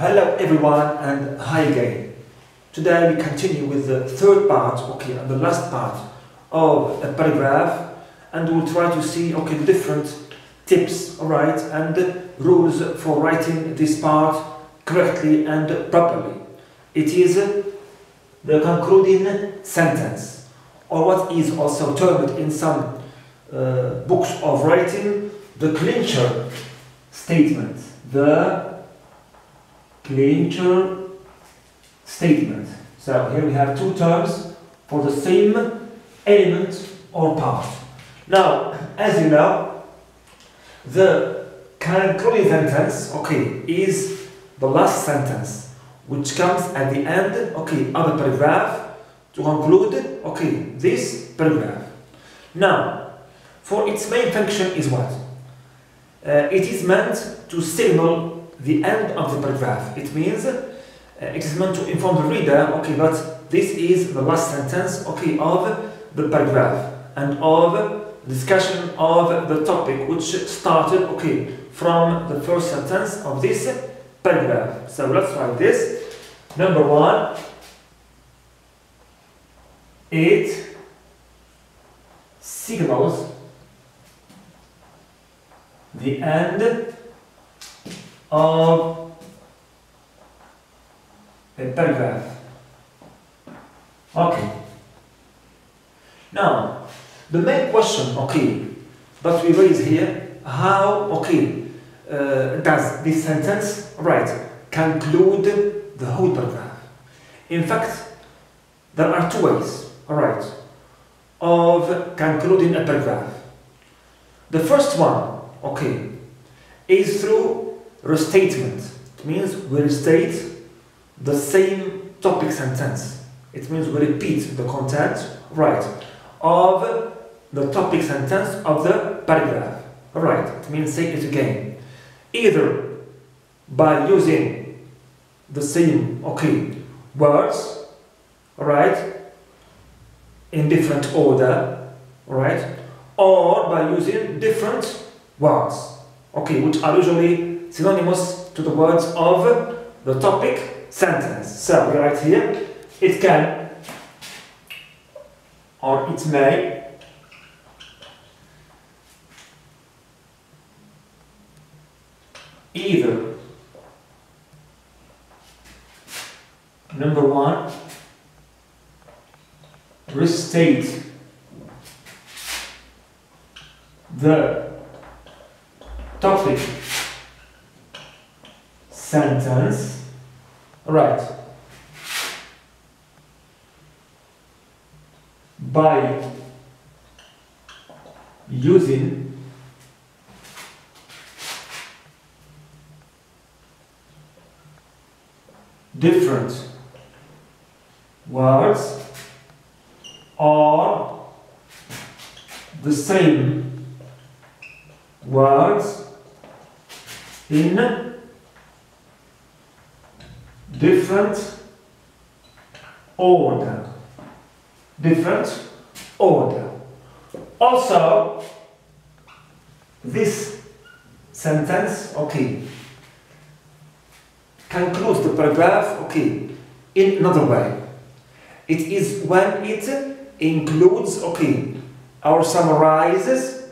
Hello everyone and hi again. Today we continue with the third part, and the last part of a paragraph, and we'll try to see, the different tips, and rules for writing this part correctly and properly. It is the concluding sentence, or what is also termed in some books of writing, the clincher statement. The clincher statement. So here we have two terms for the same element or part. Now, as you know, the concluding sentence, is the last sentence which comes at the end, of the paragraph to conclude, this paragraph. Now, for its main function is what? It is meant to signal the end of the paragraph. It means it is meant to inform the reader, that this is the last sentence, of the paragraph and of discussion of the topic which started, from the first sentence of this paragraph. So let's write this. Number one, it signals the end of a paragraph. Now, the main question, that we raise here, how, does this sentence, conclude the whole paragraph? In fact, there are two ways, of concluding a paragraph. The first one, is through restatement. It means we restate the same topic sentence. It means we repeat the content, of the topic sentence of the paragraph. It means say it again. Either by using the same, words, in different order, or by using different words, which are usually synonymous to the words of the topic sentence. So we write here, it can or it may either, number one, restate the topic sentence, by using different words or the same words in different order. Also, this sentence, concludes the paragraph, in another way. It is when it includes, or summarizes,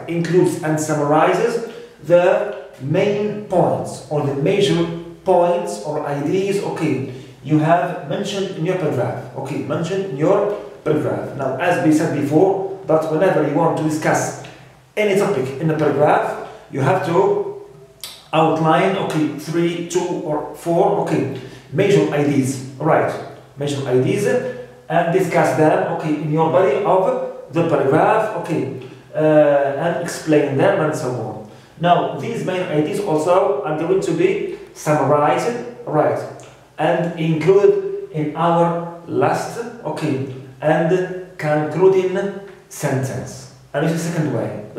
includes and summarizes the main points or the major points or ideas, you have mentioned in your paragraph, Now, as we said before, that whenever you want to discuss any topic in a paragraph, you have to outline, 3, 2, or 4, major ideas, major ideas, and discuss them, in your body of the paragraph, and explain them and so on. Now, these main ideas also are going to be summarized, and included in our last, and concluding sentence. And this is the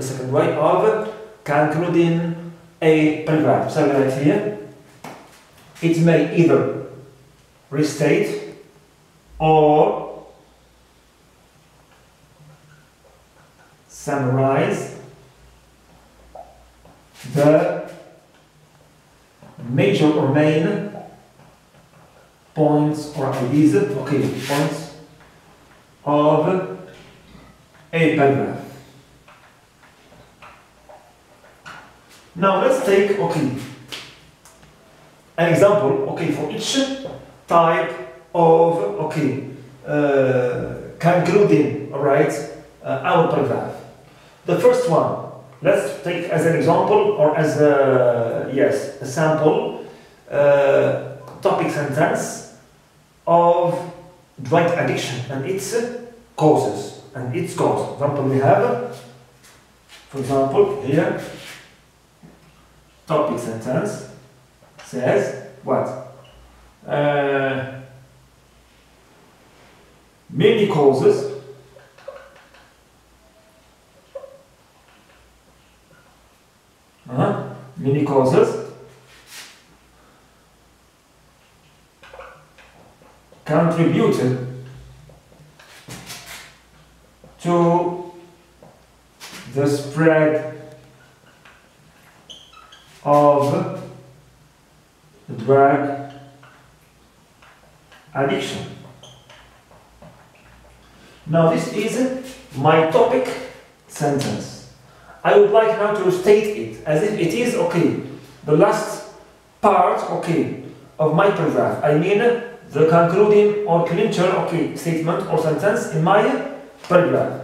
second way of concluding a paragraph. So right here, it may either restate or summarize the major or main points or ideas, okay, points of a paragraph. Now let's take, okay, an example, okay, for each type of, okay, concluding, alright, our paragraph. The first one, let's take as an example or as a, yes, a sample topic sentence of drug addiction and its causes and its cause. For example, we have, for example, here, topic sentence says what? Many causes many causes contributed to the spread of drug addiction. Now this is my topic sentence. I would like now to state it as if it is, okay, the last part, okay, of my paragraph. I mean the concluding or clincher, okay, statement or sentence in my paragraph.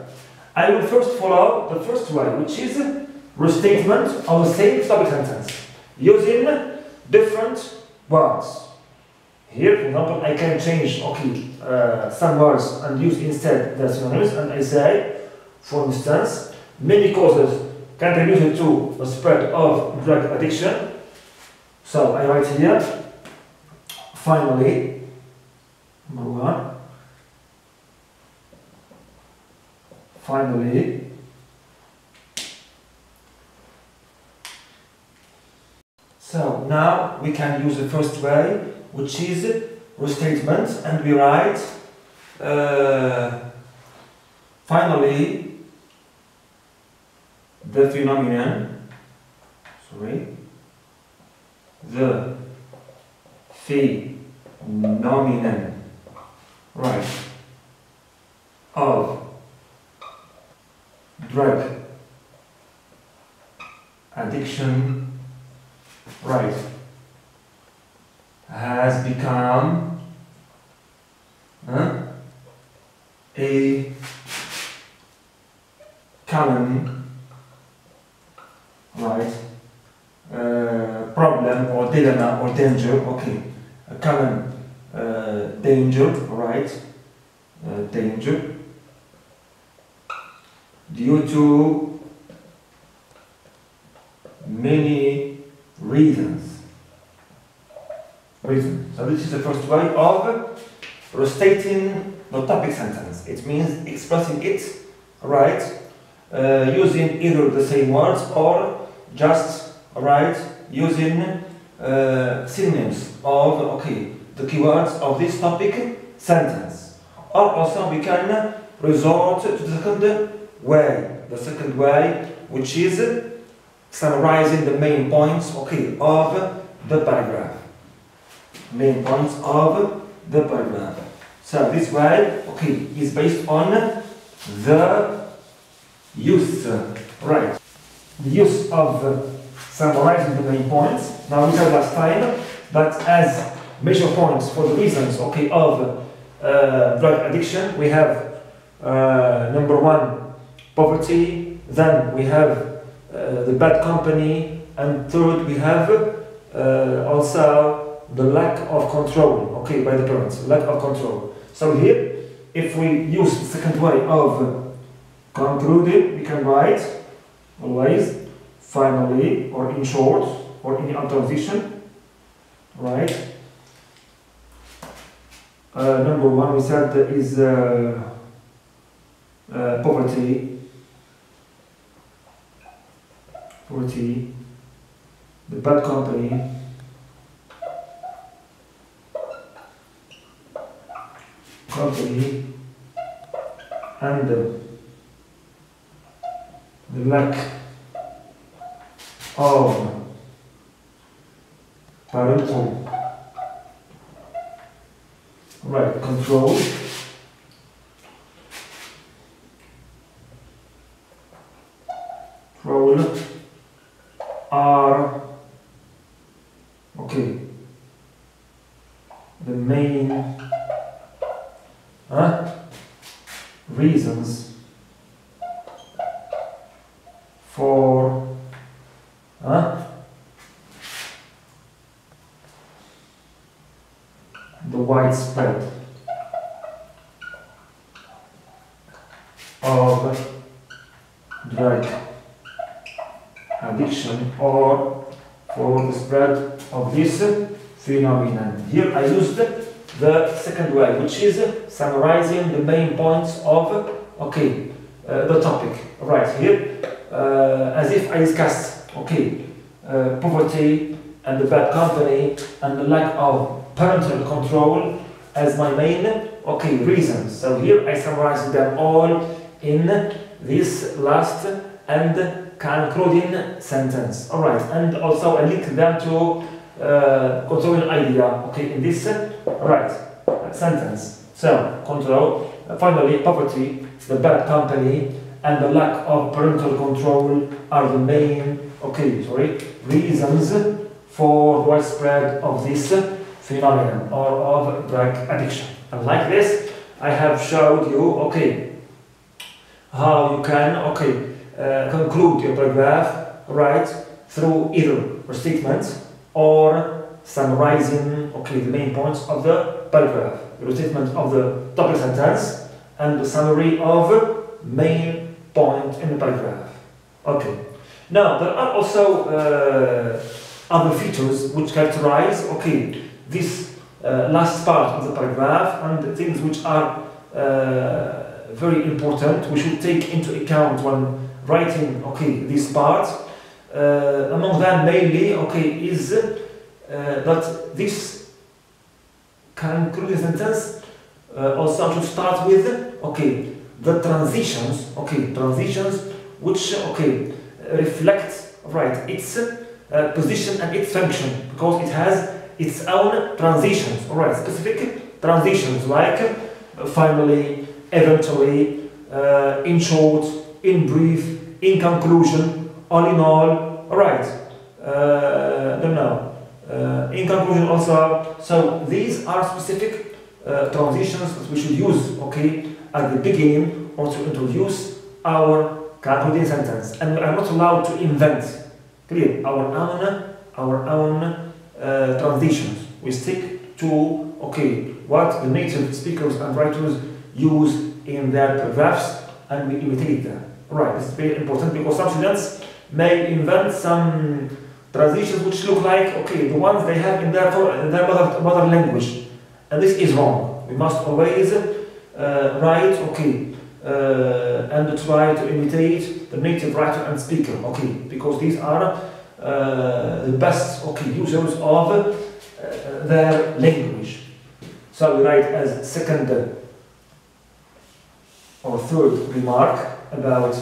I will first follow the first way, which is restatement of the same topic sentence using different words. Here, for example, I can change, okay, some words and use instead the synonyms, and I say, for instance, many causes contributed to the spread of drug addiction. So I write here, finally, number one, finally, so now we can use the first way, which is restatement, and we write finally the phenomenon, the phenomenon, right, of drug addiction, right, has become a common, right, problem or dilemma or danger, okay, a common danger, right, danger, due to many reasons. So this is the first way of restating the topic sentence. It means expressing it, right, using either the same words or just, right, using synonyms of, okay, the keywords of this topic sentence. Or also we can resort to the second way, which is summarizing the main points, okay, of the paragraph. Main points of the paragraph. So this way, okay, is based on the use, right, the use of summarizing the main points. Now we said last time that as major points for the reasons, okay, of drug addiction, we have number one, poverty, then we have the bad company, and third we have also the lack of control, okay, by the parents, lack of control. So here, if we use the second way of concluding, we can write always finally, or in short, or in the transition, right? Number one, we said is poverty, the bad company, and the lack of parental Right, control. Control are, okay, the main reasons for the widespread of drug addiction or for the spread of this phenomenon. Here I used the second way, which is summarizing the main points of the topic. Right here, as if I discussed poverty and the bad company and the lack of parental control as my main reasons. So here I summarize them all in this last and concluding sentence. Alright, and also I link them to controlling idea in this sentence. So control, finally poverty, the bad company and the lack of parental control are the main reasons for the widespread of this phenomenon or of drug addiction. And like this, I have showed you how you can conclude your paragraph through either restatement or summarizing the main points of the paragraph, the restatement of the topic sentence and the summary of main point in the paragraph. Now there are also other features which characterize this last part of the paragraph, and things which are very important we should take into account when writing this part. Among them mainly is that this concluding sentence also should start with the transitions which reflect its position and its function, because it has its own transitions, specific transitions like finally, eventually, in short, in brief, in conclusion, all in all, in conclusion also. So these are specific transitions that we should use at the beginning or to introduce our concluding sentence, and we are not allowed to invent our own transitions. We stick to what the native speakers and writers use in their paragraphs, and we imitate them. This is very important, because some students may invent some transitions which look like the ones they have in their mother language, and this is wrong. We must always write and try to imitate the native writer and speaker, because these are the best users of their language. So we write as second or third remark about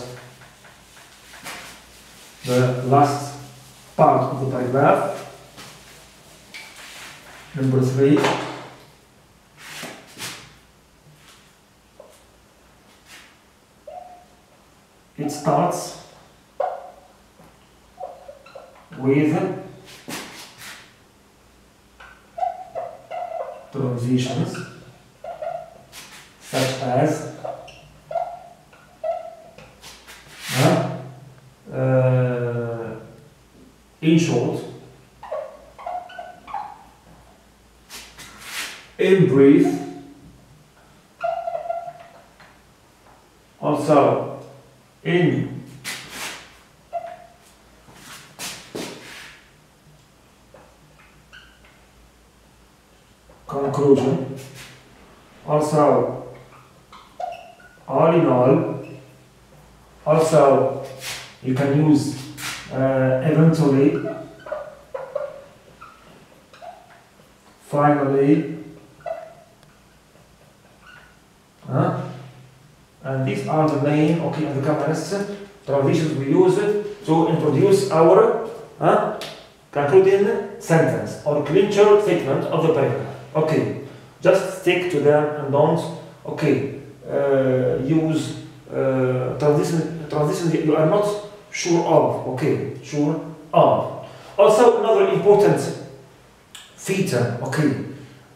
the last part of the paragraph. Number 3. It starts with transitions such as in short, in brief, also in conclusion, also all in all, also you can use eventually, finally, and these are the main and the components transitions we use to introduce our concluding sentence or clincher statement of the paragraph. Just stick to them and don't, okay, use transitions you are not sure of, okay, sure of. Also, another important feature, okay,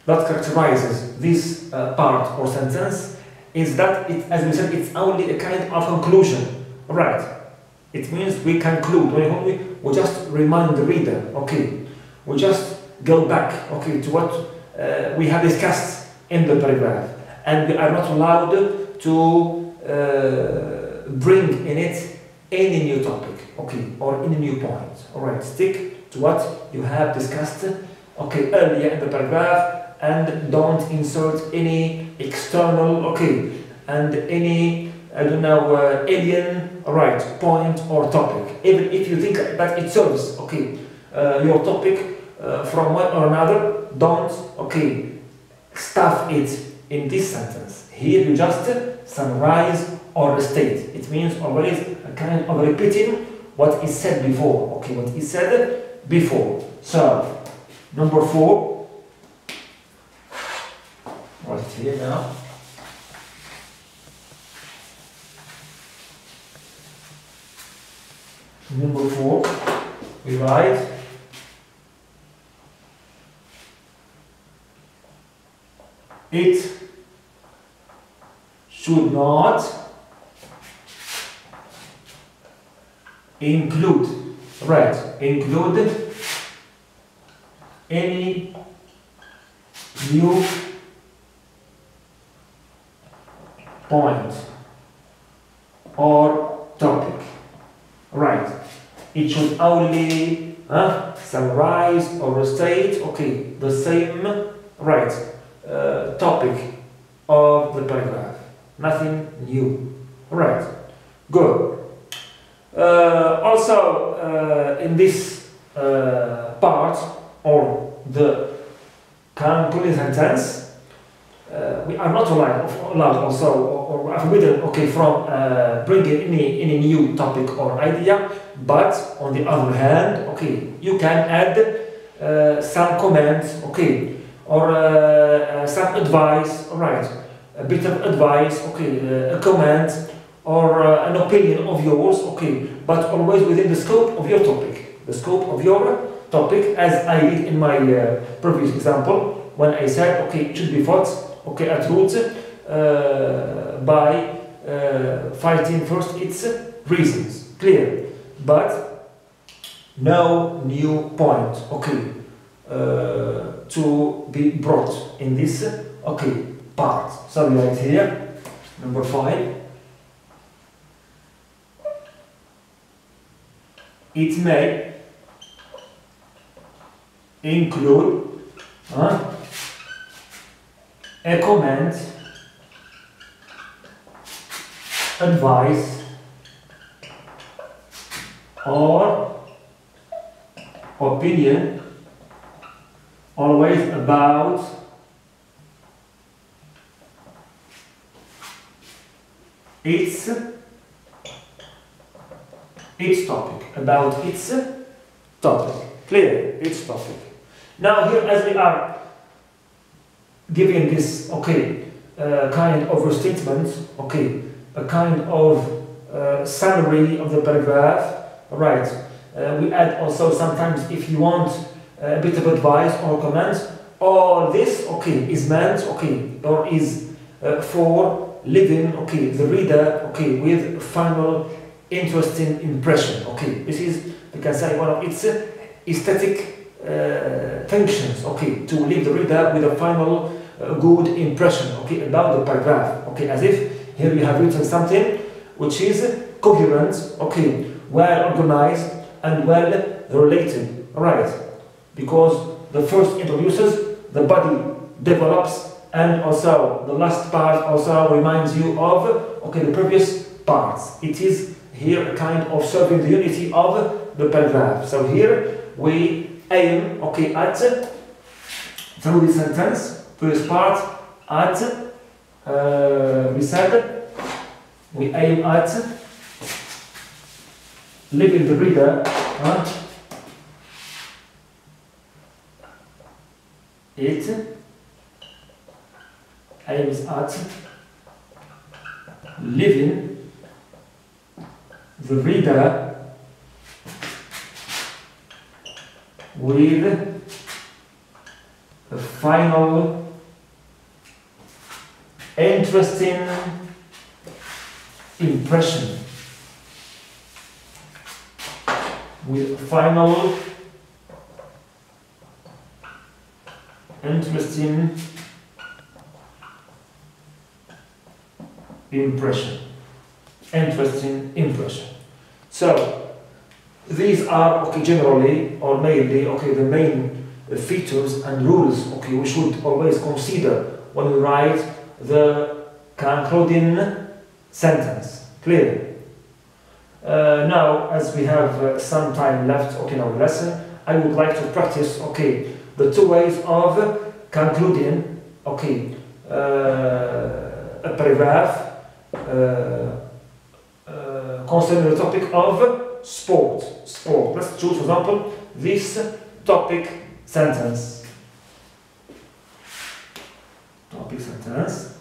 that characterizes this part or sentence is that, as we said, it's only a kind of conclusion, right? It means we conclude, we just remind the reader, okay, we just go back, okay, to what we have discussed in the paragraph, and we are not allowed to bring in it any new topic, okay, or any new point. All right, stick to what you have discussed, okay, earlier in the paragraph, and don't insert any external, okay, and any, I don't know, alien, all right, point or topic. Even if you think that it serves, okay, your topic from one or another, don't, okay, stuff it in this sentence. Here you just summarize or restate. It means always a kind of repeating what is said before. Okay, what is said before. So, number 4. Right here now. Number 4, we write it should not include, right, include any new point or topic, right. It should only summarize or restate, okay, the same, right, topic of the paragraph. Nothing new. Right. Good. Also, in this part, or the concluding sentence, we are not allowed also, or forbidden, okay, from bringing any new topic or idea, but on the other hand, okay, you can add some comments, okay, or some advice, right, a bit of advice, okay, a comment, or an opinion of yours, okay, but always within the scope of your topic. The scope of your topic, as I did in my previous example, when I said, okay, it should be fought, okay, at roots, by fighting first its reasons, clear, but no new point, okay, to be brought in this, okay, part. So we write here, number 5. It may include a comment, advice, or opinion, always about its topic, about its topic, clear, its topic. Now here, as we are giving this, okay, kind of restatement, okay, a kind of summary of the paragraph, right, we add also sometimes, if you want a bit of advice or comments, all this, okay, is meant, okay, or is for leaving, okay, the reader, okay, with final interesting impression, okay. This is, we can say, one of its aesthetic functions, okay, to leave the reader with a final good impression, okay, about the paragraph, okay, as if here you have written something which is coherent, okay, well organized and well related, right, because the first introduces, the body develops, and also the last part also reminds you of, okay, the previous parts. It is here a kind of serving the unity of the paragraph. So here we aim, okay, at, through this sentence, first part, at, we said, we aim at leaving the reader it aims at leaving the reader with a final interesting impression. With a final interesting impression. Interesting impression. So these are okay, generally or mainly okay, the main features and rules okay, we should always consider when we write the concluding sentence. Clear? Now, as we have some time left okay, in our lesson, I would like to practice okay, the two ways of concluding okay, a paragraph concerning the topic of sport. Sport. Let's choose, for example, this topic sentence. Topic sentence.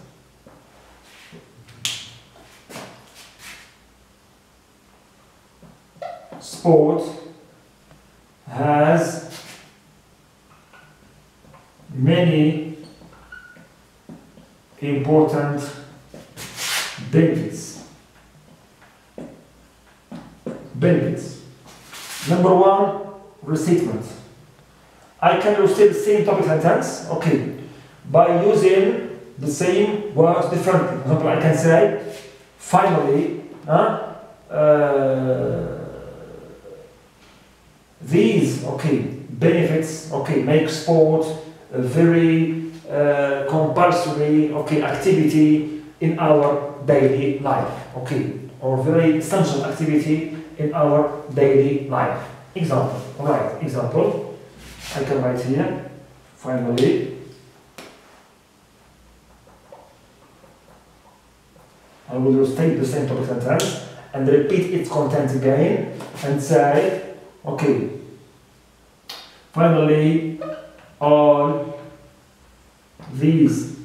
Sport has many important benefits. Benefits. Number one, restatement. I can restate the same topic sentence, okay, by using the same words differently. For example, I can say, finally, these okay, benefits okay, make sport a very compulsory okay, activity in our daily life, okay, or very essential activity in our daily life. Example, right? Example, I can write here. Finally, I will restate the same topic sentence and repeat its content again and say, okay. Finally, all these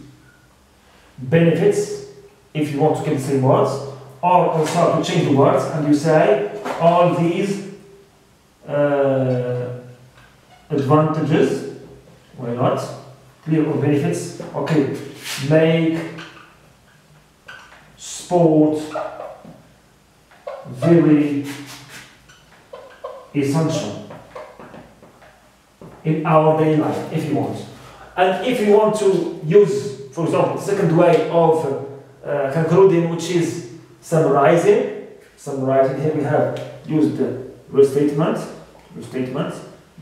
benefits, if you want to keep the same words, or also to change the words and you say all these advantages, why not, clear, or benefits, okay, make sport very essential in our daily life, if you want. And if you want to use, for example, the second way of concluding, which is summarizing. Summarizing, here we have used the restatement.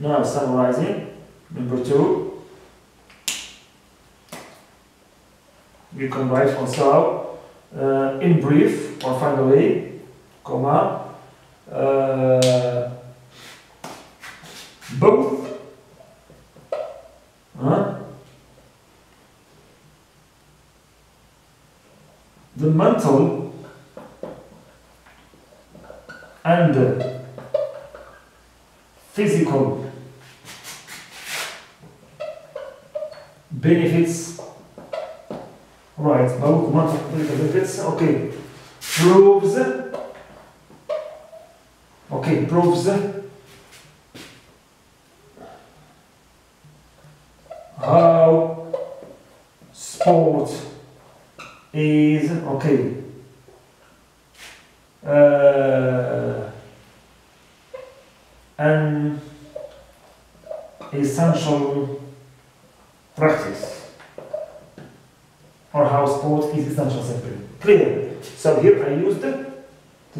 Now summarizing. Number two. You can write also in brief, or finally, comma, both the mental and the physical benefits, right, both mental and physical benefits, okay, proves how sport is okay an essential practice, or how sport is essential simply. Clear? So here I used the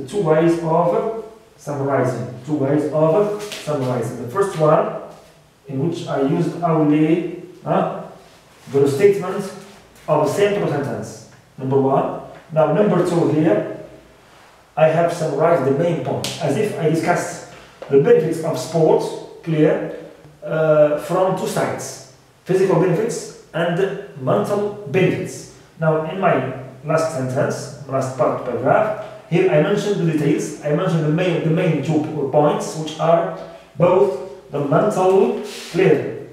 two ways of summarizing. The first one, in which I used only the statement of the same topic sentence. Number one. Now number two here, I have summarized the main point, as if I discussed the benefits of sports, clear, from two sides, physical benefits and mental benefits. Now in my last sentence, last part of the paragraph, here I mentioned the details, I mentioned the main 2 points, which are both the mental, clear,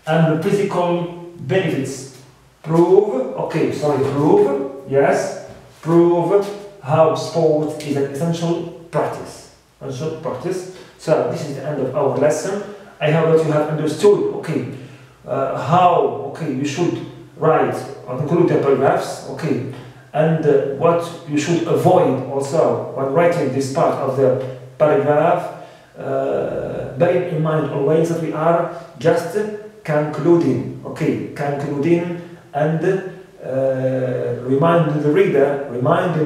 and the physical benefits Prove, okay, sorry, prove, yes, prove how sport is an essential practice. Essential practice. So this is the end of our lesson. I hope that you have understood, okay, how, okay, you should write or conclude the paragraphs, okay, and what you should avoid also when writing this part of the paragraph. Bear in mind always that we are just concluding, okay, concluding and reminding the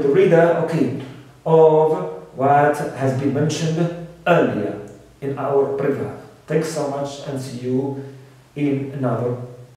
reader, okay, of what has been mentioned earlier in our paragraph. Thanks so much and see you in another